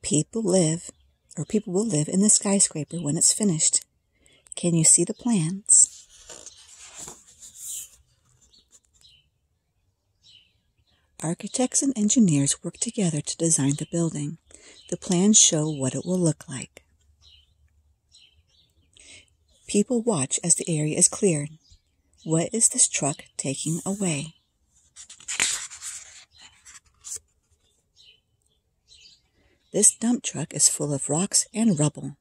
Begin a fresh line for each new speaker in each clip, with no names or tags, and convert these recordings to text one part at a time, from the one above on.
People will live in the skyscraper when it's finished. Can you see the plans? Architects and engineers work together to design the building. The plans show what it will look like. People watch as the area is cleared. What is this truck taking away? This dump truck is full of rocks and rubble.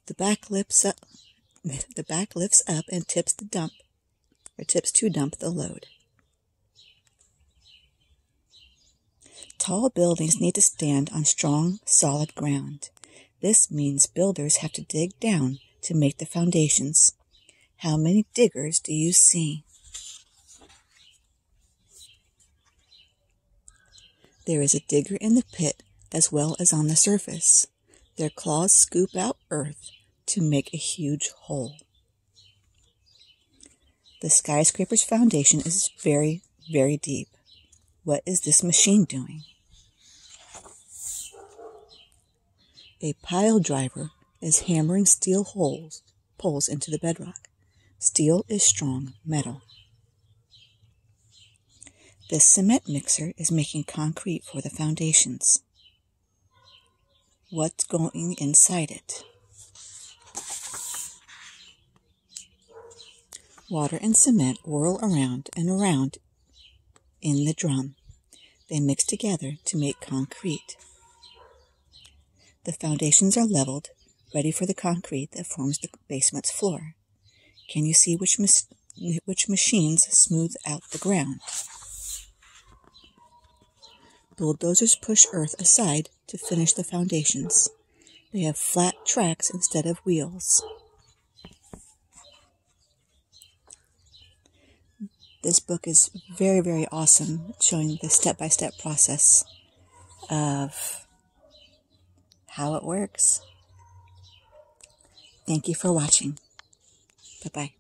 The back lifts up and tips to dump the load. Tall buildings need to stand on strong, solid ground. This means builders have to dig down to make the foundations. How many diggers do you see? There is a digger in the pit as well as on the surface. Their claws scoop out earth to make a huge hole. The skyscraper's foundation is very, very deep. What is this machine doing? A pile driver is hammering steel poles into the bedrock. Steel is strong metal. This cement mixer is making concrete for the foundations. What's going inside it? Water and cement whirl around and around in the drum. They mix together to make concrete. The foundations are leveled, ready for the concrete that forms the basement's floor. Can you see which machines smooth out the ground? Bulldozers push earth aside to finish the foundations. They have flat tracks instead of wheels. This book is very, very awesome, showing the step-by-step process of how it works. Thank you for watching. Bye-bye.